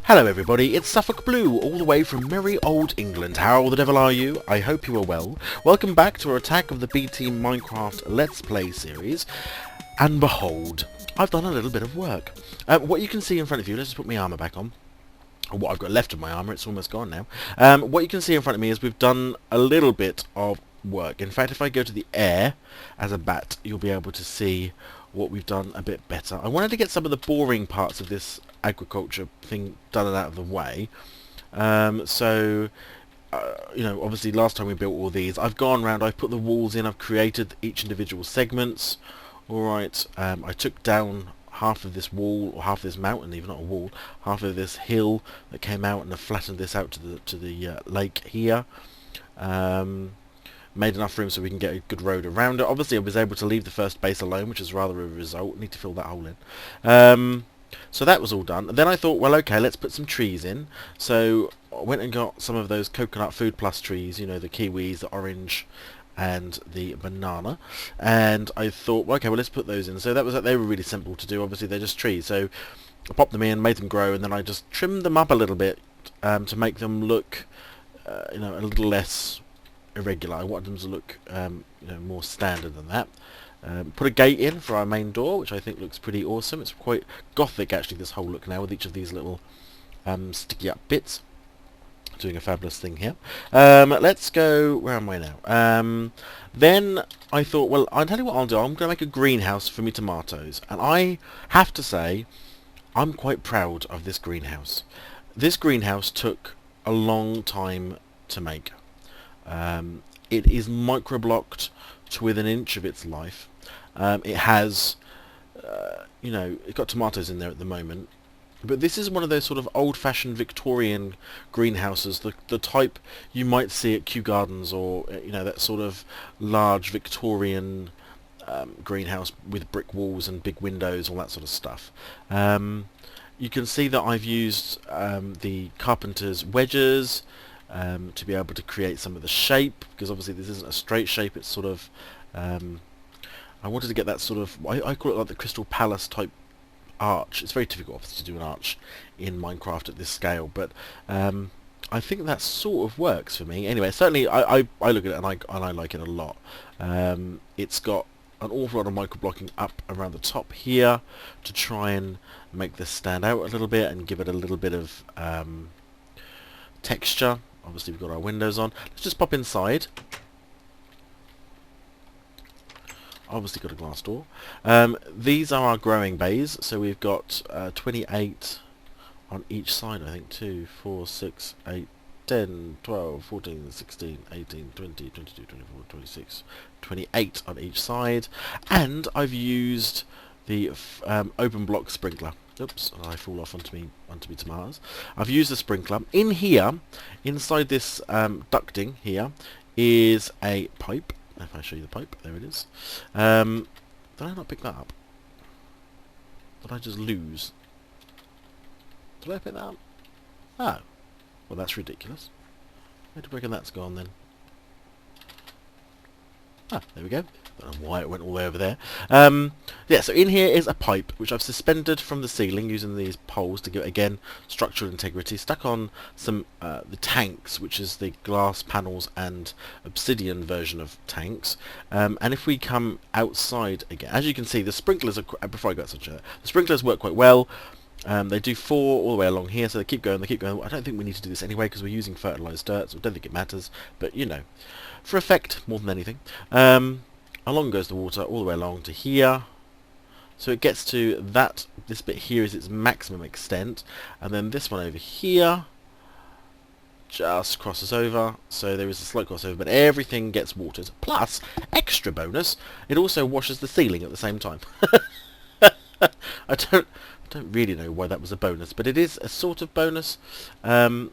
Hello everybody, it's Suffolkblue, all the way from merry old England. How the devil are you? I hope you are well. Welcome back to our Attack of the B Team Minecraft Let's Play series. And behold, I've done a little bit of work. What you can see in front of you, let's just put my armour back on. Or what I've got left of my armour, it's almost gone now. What you can see in front of me is we've done a little bit of work. In fact, if I go to the air as a bat, you'll be able to see what we've done a bit better. I wanted to get some of the boring parts of this agriculture thing done and out of the way. You know, obviously last time we built all these, I've gone around, I've put the walls in, I've created each individual segments. Alright, I took down half of this wall, or half of this mountain, even not a wall, half of this hill that came out, and I flattened this out to the lake here. Made enough room so we can get a good road around it. Obviously I was able to leave the first base alone, which is rather a result. Need to fill that hole in. So that was all done. And then I thought, well, okay, let's put some trees in. So I went and got some of those coconut food plus trees, you know, the kiwis, the orange, and the banana. And I thought, well, okay, well, let's put those in. So that was, they were really simple to do. Obviously they're just trees. So I popped them in, made them grow, and then I just trimmed them up a little bit to make them look, you know, a little less irregular. I wanted them to look you know, more standard than that. Put a gate in for our main door, which I think looks pretty awesome. It's quite gothic actually, this whole look now, with each of these little sticky up bits. Doing a fabulous thing here. Let's go, where am I now? Then I thought, well, I'll tell you what I'll do. I'm going to make a greenhouse for me tomatoes, and I have to say I'm quite proud of this greenhouse. This greenhouse took a long time to make. It is micro-blocked to within an inch of its life. It has, you know, it's got tomatoes in there at the moment. But this is one of those sort of old-fashioned Victorian greenhouses, the type you might see at Kew Gardens, or, you know, that sort of large Victorian greenhouse with brick walls and big windows, all that sort of stuff. You can see that I've used the carpenter's wedges to be able to create some of the shape, because obviously this isn't a straight shape, it's sort of I wanted to get that sort of, I call it like the Crystal Palace type arch. It's very difficult to do an arch in Minecraft at this scale, but I think that sort of works for me. Anyway, certainly I look at it and I like it a lot. It's got an awful lot of micro-blocking up around the top here to try and make this stand out a little bit and give it a little bit of texture. Obviously we've got our windows on. Let's just pop inside. Obviously got a glass door. These are our growing bays. So we've got 28 on each side, I think. 2, 4, 6, 8, 10, 12, 14, 16, 18, 20, 22, 24, 26, 28 on each side. And I've used the open block sprinkler. Oops, I fall off onto me tomatoes. I've used the sprinkler. In here, inside this ducting here, is a pipe. If I show you the pipe, there it is. Did I not pick that up? Did I just lose? Did I pick that up? Oh. Well, that's ridiculous. Where do I reckon that's gone then? Ah, there we go. I don't know why it went all the way over there. Yeah, so in here is a pipe, which I've suspended from the ceiling using these poles to give it, again, structural integrity. Stuck on some the tanks, which is the glass panels and obsidian version of tanks. And if we come outside again, as you can see, the sprinklers are, before I go outside, the sprinklers work quite well. They do 4 all the way along here, so they keep going, they keep going. I don't think we need to do this anyway, because we're using fertilised dirt, so I don't think it matters. But, you know, for effect, more than anything. Along goes the water, all the way along to here. So it gets to that, this bit here is its maximum extent. And then this one over here just crosses over. So there is a slight crossover, but everything gets watered. Plus, extra bonus, it also washes the ceiling at the same time. I don't really know why that was a bonus, but it is a sort of bonus. So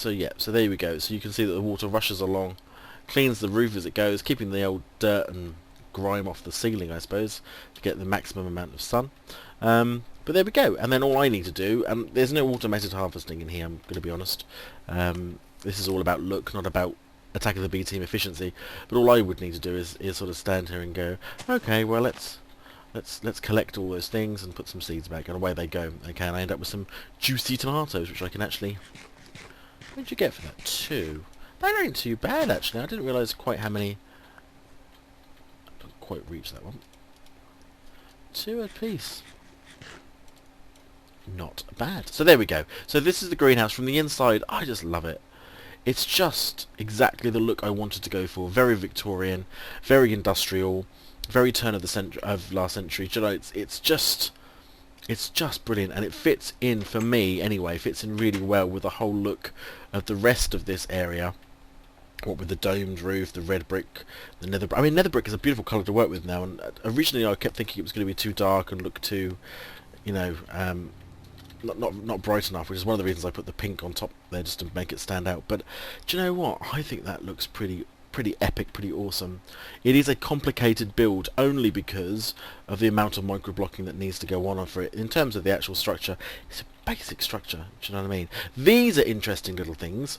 yeah, so there we go. So you can see that the water rushes along, cleans the roof as it goes, keeping the old dirt and grime off the ceiling, I suppose, to get the maximum amount of sun. But there we go. And then all I need to do, and there's no automated harvesting in here, I'm going to be honest. This is all about look, not about Attack of the B Team efficiency. But all I would need to do is sort of stand here and go, okay, well, let's let's collect all those things and put some seeds back, and away they go. Okay, and I end up with some juicy tomatoes, which I can actually... What did you get for that? 2. That ain't too bad, actually. I didn't realise quite how many... I didn't quite reach that one. 2 apiece. Not bad. So there we go. So this is the greenhouse. From the inside, I just love it. It's just exactly the look I wanted to go for. Very Victorian, very industrial, very turn of the century, of last century. You know, it's just brilliant, and it fits in, for me anyway, fits in really well with the whole look of the rest of this area. What with the domed roof, the red brick, the nether brick. I mean, nether brick is a beautiful colour to work with now, and originally I kept thinking it was going to be too dark and look too, you know, not bright enough, which is one of the reasons I put the pink on top there, just to make it stand out. But do you know what? I think that looks pretty epic, pretty awesome. It is a complicated build only because of the amount of micro-blocking that needs to go on for it. In terms of the actual structure, it's a basic structure, do you know what I mean? These are interesting little things.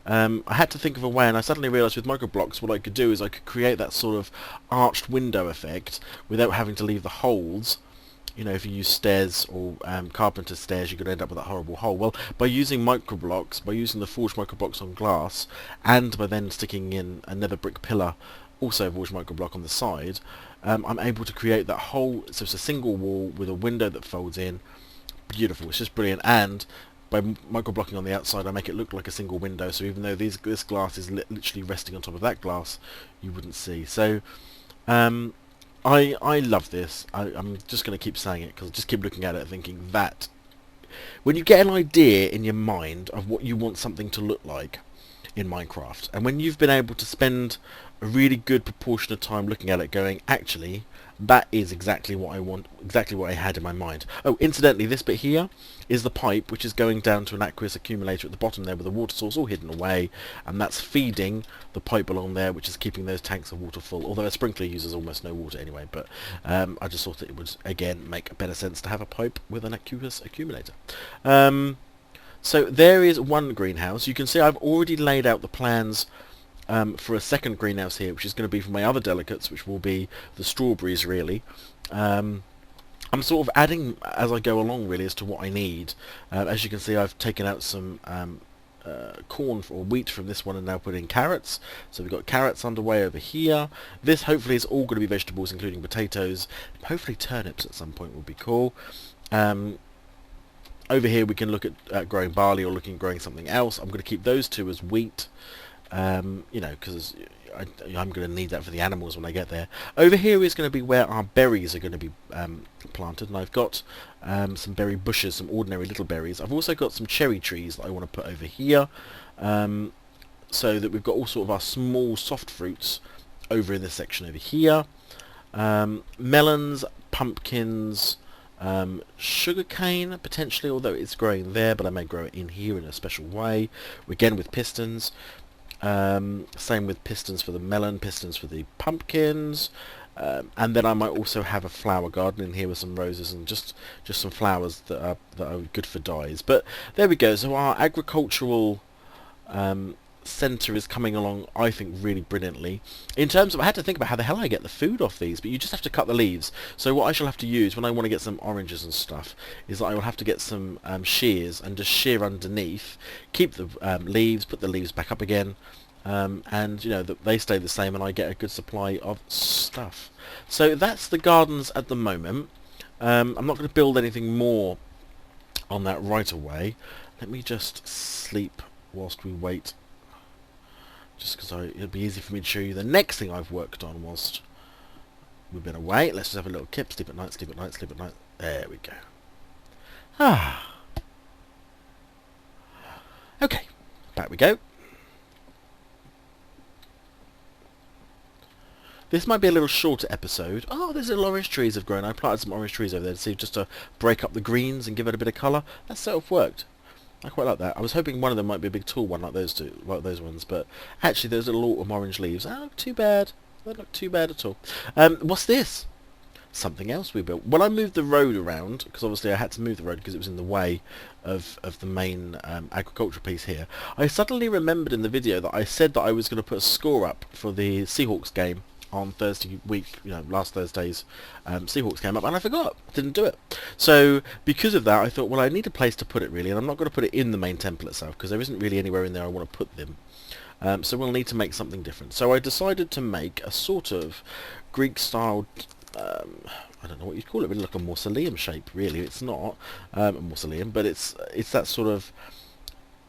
I had to think of a way, and I suddenly realised with micro-blocks what I could do is I could create that sort of arched window effect without having to leave the holes. You know, if you use stairs or carpenter's stairs, you could end up with that horrible hole. Well, by using micro-blocks, by using the forged micro-blocks on glass, and by then sticking in a nether brick pillar, also a forged micro-block on the side, I'm able to create that whole, so it's a single wall with a window that folds in. Beautiful, it's just brilliant. And by micro-blocking on the outside, I make it look like a single window, so even though this glass is literally resting on top of that glass, you wouldn't see. So, I love this. I'm just going to keep saying it because I just keep looking at it thinking that when you get an idea in your mind of what you want something to look like in Minecraft, and when you've been able to spend a really good proportion of time looking at it going, actually, that is exactly what I want, exactly what I had in my mind. Oh, incidentally, this bit here is the pipe which is going down to an aqueous accumulator at the bottom there with a water source all hidden away, and that's feeding the pipe along there, which is keeping those tanks of water full, although a sprinkler uses almost no water anyway. But I just thought it would, again, make better sense to have a pipe with an aqueous accumulator. So there is one greenhouse. You can see I've already laid out the plans for a second greenhouse here, which is going to be for my other delicates, which will be the strawberries, really. I'm sort of adding as I go along, really, as to what I need. As you can see, I've taken out some corn or wheat from this one and now put in carrots. So we've got carrots underway over here. This hopefully is all going to be vegetables, including potatoes. Hopefully turnips at some point would be cool. Over here we can look at growing barley or looking at growing something else. I'm going to keep those two as wheat. You know, because I'm going to need that for the animals when I get there. Over here is going to be where our berries are going to be planted, and I've got some berry bushes, some ordinary little berries. I've also got some cherry trees that I want to put over here, so that we've got all sort of our small soft fruits over in this section over here. Melons, pumpkins, sugarcane potentially, although it's growing there, but I may grow it in here in a special way. Again with pistons. Same with pistons for the melon, pistons for the pumpkins, and then I might also have a flower garden in here with some roses and just some flowers that are good for dyes. But there we go. So our agricultural centre is coming along, I think, really brilliantly. In terms of, I had to think about how the hell I get the food off these, but you just have to cut the leaves. So what I shall have to use when I want to get some oranges and stuff is that I will have to get some shears and just shear underneath, keep the leaves, put the leaves back up again, and you know they stay the same, and I get a good supply of stuff. So that's the gardens at the moment. I'm not going to build anything more on that right away. Let me just sleep whilst we wait. Just because it'll be easy for me to show you the next thing I've worked on whilst we've been away. Let's just have a little kip. Sleep at night, sleep at night, sleep at night. There we go. Okay, back we go. This might be a little shorter episode. Oh, there's little orange trees have grown. I planted some orange trees over there to see, just to break up the greens and give it a bit of colour. That sort of worked. I quite like that. I was hoping one of them might be a big tall one like those two, like those ones, but actually those little autumn orange leaves, they don't look too bad. They don't look too bad at all. What's this? Something else we built. When I moved the road around, because obviously I had to move the road because it was in the way of the main agricultural piece here, I suddenly remembered in the video that I said that I was going to put a score up for the Seahawks game on Thursday week, last Thursday's Seahawks came up, and I forgot. Didn't do it. So because of that, I thought, well, I need a place to put it really, and I'm not going to put it in the main temple itself because there isn't really anywhere in there I want to put them. So we'll need to make something different. So I decided to make a sort of Greek-style, I don't know what you'd call it, really like a mausoleum shape, really. It's not a mausoleum, but it's that sort of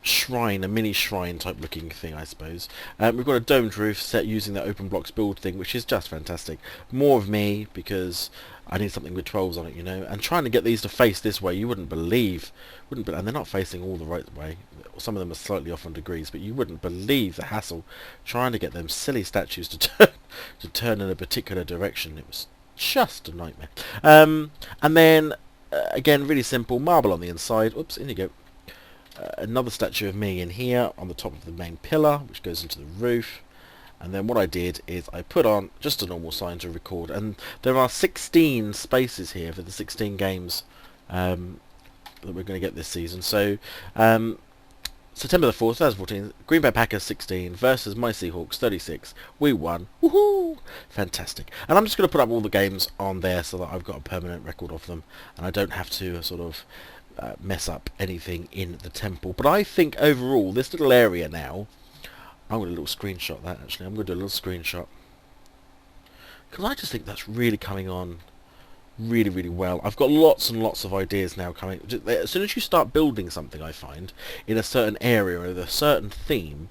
shrine, a mini shrine type looking thing, I suppose. We've got a domed roof set using that open blocks build thing, which is just fantastic. More of me, because I need something with 12s on it, and trying to get these to face this way, you wouldn't believe, and they're not facing all the right way. Some of them are slightly off on degrees, but you wouldn't believe the hassle trying to get them silly statues to turn in a particular direction. It was just a nightmare. And then again, really simple, marble on the inside. Oops, in you go. Another statue of me in here on the top of the main pillar, which goes into the roof. And then what I did is I put on just a normal sign to record, and there are 16 spaces here for the 16 games that we're going to get this season. So September the 4th, 2014, Green Bay Packers 16 versus my Seahawks 36. We won. Woohoo! Fantastic. And I'm just going to put up all the games on there so that I've got a permanent record of them, and I don't have to sort of mess up anything in the temple. But I think overall, this little area now, I'm going to do a little screenshot that actually. I'm going to do a little screenshot. Because I just think that's really coming on really, really well. I've got lots and lots of ideas now coming. As soon as you start building something, I find, in a certain area or with a certain theme,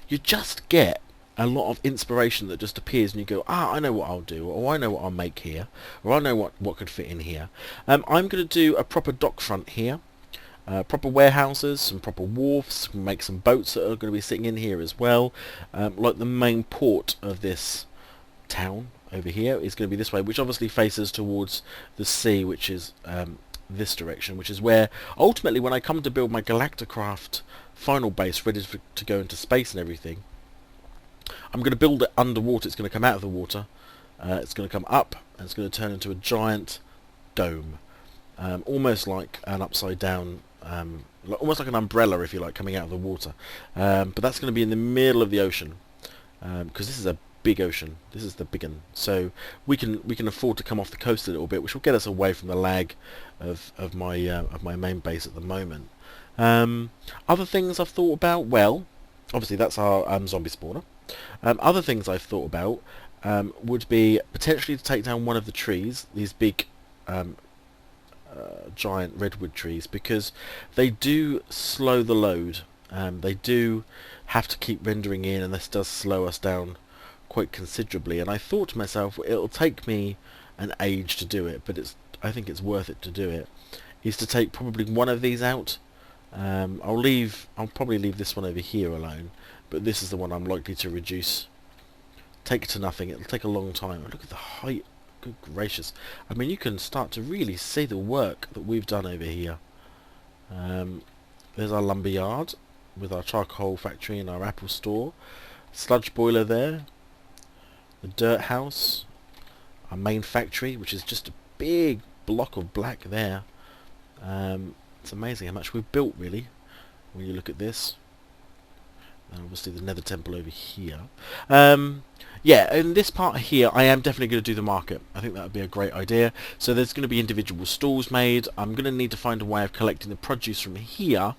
you just get a lot of inspiration that just appears and you go, I know what I'll do, or I know what I'll make here, or I know what could fit in here. I'm going to do a proper dock front here, proper warehouses, some proper wharfs, make some boats that are going to be sitting in here as well. Like the main port of this town over here is going to be this way, which obviously faces towards the sea, which is this direction, which is where ultimately when I come to build my BDcraft final base ready to go into space and everything, I'm going to build it underwater. It's going to come out of the water, it's going to come up, and it's going to turn into a giant dome, almost like an upside down, almost like an umbrella if you like, coming out of the water, but that's going to be in the middle of the ocean, because this is a big ocean. This is the big one, so we can afford to come off the coast a little bit, which will get us away from the lag of my main base at the moment. Other things I've thought about, well, obviously that's our zombie spawner. Other things I've thought about would be potentially to take down one of the trees, these big giant redwood trees, because they do slow the load. They do have to keep rendering in, and this does slow us down quite considerably. And I thought to myself, it'll take me an age to do it, but I think it's worth it to do it, is to take probably one of these out. I'll probably leave this one over here alone, but this is the one I'm likely to reduce, take to nothing. It'll take a long time. Look at the height, good gracious. I mean, you can start to really see the work that we've done over here. There's our lumber yard with our charcoal factory and our apple store, sludge boiler there, the dirt house, our main factory, which is just a big block of black there. It's amazing how much we've built, really, when you look at this. And obviously the nether temple over here. Yeah, in this part here, I am definitely going to do the market. I think that would be a great idea. So there's going to be individual stalls made. I'm going to need to find a way of collecting the produce from here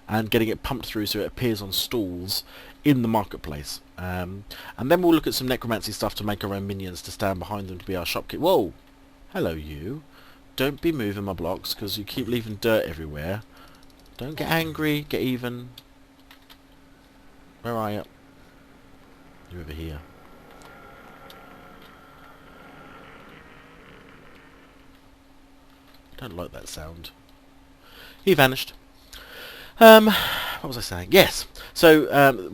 and getting it pumped through so it appears on stalls in the marketplace. And then we'll look at some necromancy stuff to make our own minions to stand behind them to be our shopkeep. Whoa! Hello, you. Don't be moving my blocks because you keep leaving dirt everywhere. Don't get angry, get even. Where are you? You're over here. Don't like that sound. He vanished. What was I saying? Yes. So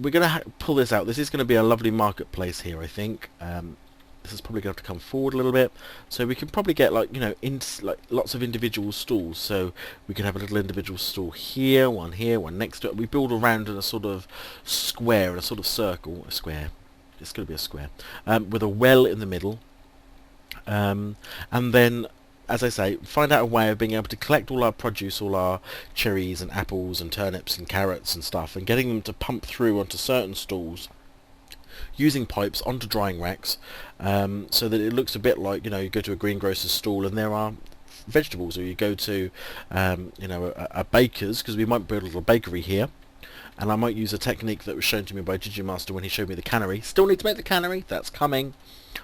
we're going to pull this out. This is going to be a lovely marketplace here, I think. This is probably going to have to come forward a little bit. So we can probably get like lots of individual stalls. So we can have a little individual stall here, one next to it. We build around in a sort of square, in a sort of circle, a square. It's going to be a square with a well in the middle. And then, as I say, find out a way of being able to collect all our produce, all our cherries and apples and turnips and carrots and stuff, and getting them to pump through onto certain stalls using pipes onto drying racks, so that it looks a bit like, you go to a greengrocer's stall and there are vegetables, or you go to a baker's, because we might build a little bakery here. And I might use a technique that was shown to me by Digimaster when he showed me the cannery. Still need to make the cannery, that's coming.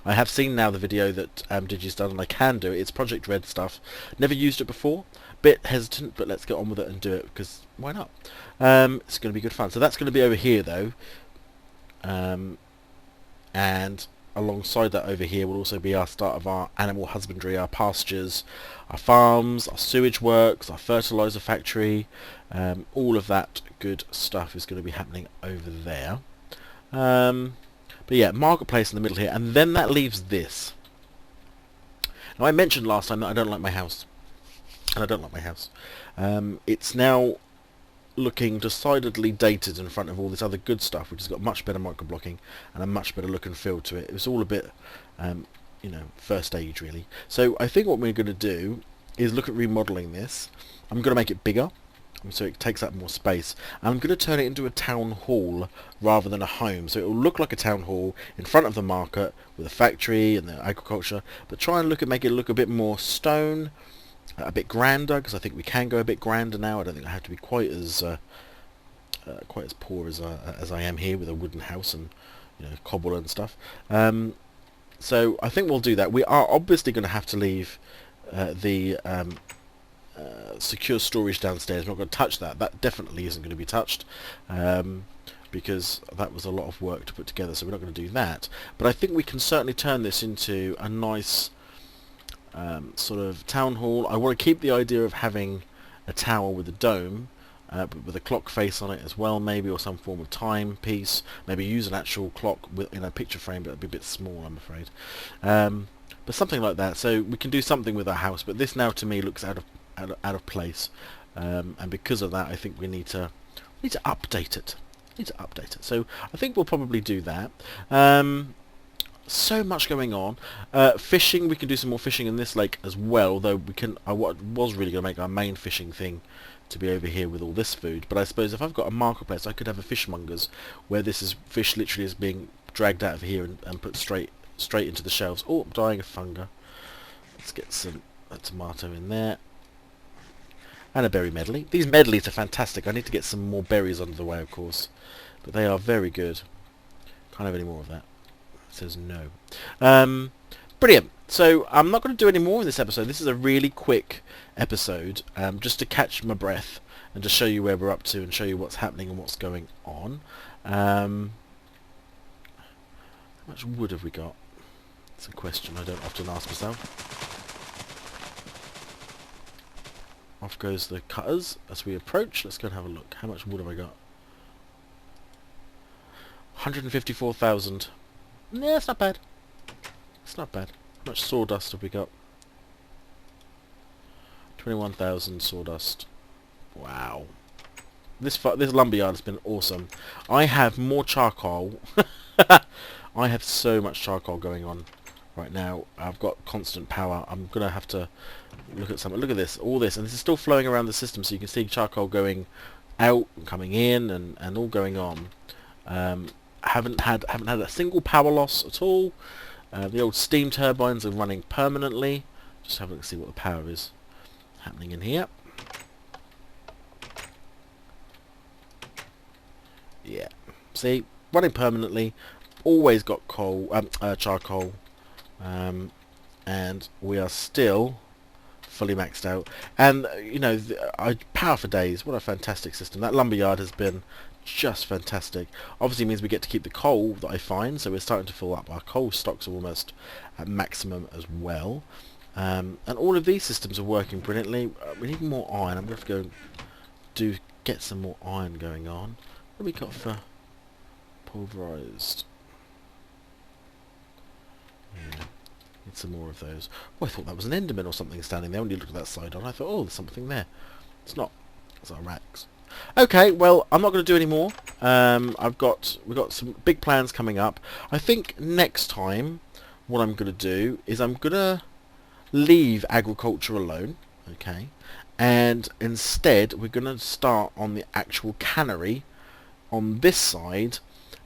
I have seen now the video that Digi's done, and I can do it. It's Project Red stuff. Never used it before. Bit hesitant, but let's get on with it and do it, because why not? It's going to be good fun. So that's going to be over here, though. And alongside that over here will also be our start of our animal husbandry, our pastures, our farms, our sewage works, our fertilizer factory. All of that good stuff is going to be happening over there. But yeah, marketplace in the middle here, and then that leaves this. Now, I mentioned last time that I don't like my house, and I don't like my house. It's now looking decidedly dated in front of all this other good stuff, which has got much better microblocking and a much better look and feel to it. It was all a bit, first age really. So I think what we're going to do is look at remodeling this. I'm going to make it bigger, so it takes up more space. I'm going to turn it into a town hall rather than a home. So it will look like a town hall in front of the market with a factory and the agriculture, but try and make it look a bit more stone, a bit grander, because I think we can go a bit grander now. I don't think I have to be quite as poor as I am here with a wooden house and cobble and stuff. So I think we'll do that. We are obviously going to have to leave the secure storage downstairs. We're not going to touch that. That definitely isn't going to be touched, because that was a lot of work to put together, so we're not going to do that. But I think we can certainly turn this into a nice sort of town hall. I want to keep the idea of having a tower with a dome, but with a clock face on it as well, maybe, or some form of timepiece. Maybe use an actual clock in a picture frame, but it'll be a bit small, I'm afraid. But something like that. So we can do something with our house, but this now to me looks out of place, and because of that, I think we need to update it. So I think we'll probably do that. So much going on. Fishing, we can do some more fishing in this lake as well, though I was really going to make our main fishing thing to be over here with all this food, but I suppose if I've got a marketplace, I could have a fishmonger's where fish literally is being dragged out of here and put straight into the shelves. Oh, I'm dying of funga. Let's get a tomato in there. And a berry medley. These medleys are fantastic. I need to get some more berries under the way, of course, but they are very good. Can't have any more of that. It says no. Brilliant. So I'm not going to do any more in this episode. This is a really quick episode, just to catch my breath and to show you where we're up to and show you what's happening and what's going on. How much wood have we got? It's a question I don't often ask myself. Off goes the cutters as we approach. Let's go and have a look. How much wood have I got? 154,000. Yeah, it's not bad. It's not bad. How much sawdust have we got? 21,000 sawdust. Wow. This lumberyard has been awesome. I have more charcoal. I have so much charcoal going on right now. I've got constant power. I'm going to have to look at something. Look at this. All this. And this is still flowing around the system, so you can see charcoal going out and coming in and all going on. Haven't had a single power loss at all. The old steam turbines are running permanently. Just have a look to see what the power is happening in here. Yeah, see, running permanently. Always got charcoal, and we are still fully maxed out. And I power for days. What a fantastic system! That lumberyard has been just fantastic. Obviously means we get to keep the coal that I find, so we're starting to fill up. Our coal stocks are almost at maximum as well, and all of these systems are working brilliantly. We need more iron. I'm going to have to go get some more iron going on. What have we got for pulverized? Yeah, need some more of those. Oh, I thought that was an Enderman or something standing there when you looked at that side on. I thought, oh, there's something there. It's not. It's our racks. Okay, well, I'm not going to do any more. We've got some big plans coming up. I think next time what I'm going to do is I'm going to leave agriculture alone, okay, and instead we're going to start on the actual cannery on this side,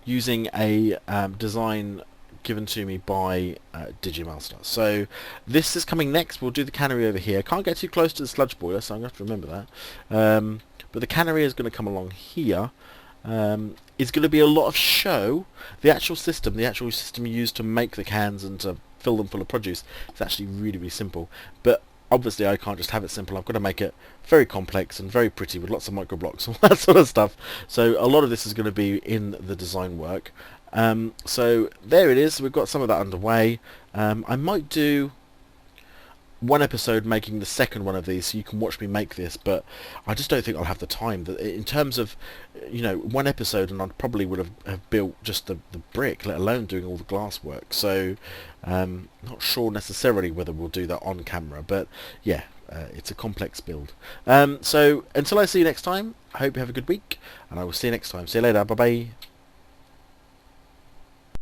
using a design given to me by Digimaster. So this is coming next. We'll do the cannery over here. Can't get too close to the sludge boiler, so I'm going to have to remember that. But the cannery is going to come along here. It's going to be a lot of show. The actual system used to make the cans and to fill them full of produce, is actually really, really simple. But obviously I can't just have it simple. I've got to make it very complex and very pretty with lots of micro blocks and all that sort of stuff. So a lot of this is going to be in the design work. So there it is. We've got some of that underway. I might do one episode making the second one of these so you can watch me make this, but I just don't think I'll have the time. In terms of, one episode, and I probably would have built just the brick, let alone doing all the glass work. So not sure necessarily whether we'll do that on camera, but yeah, it's a complex build. So until I see you next time, I hope you have a good week, and I will see you next time. See you later. Bye bye.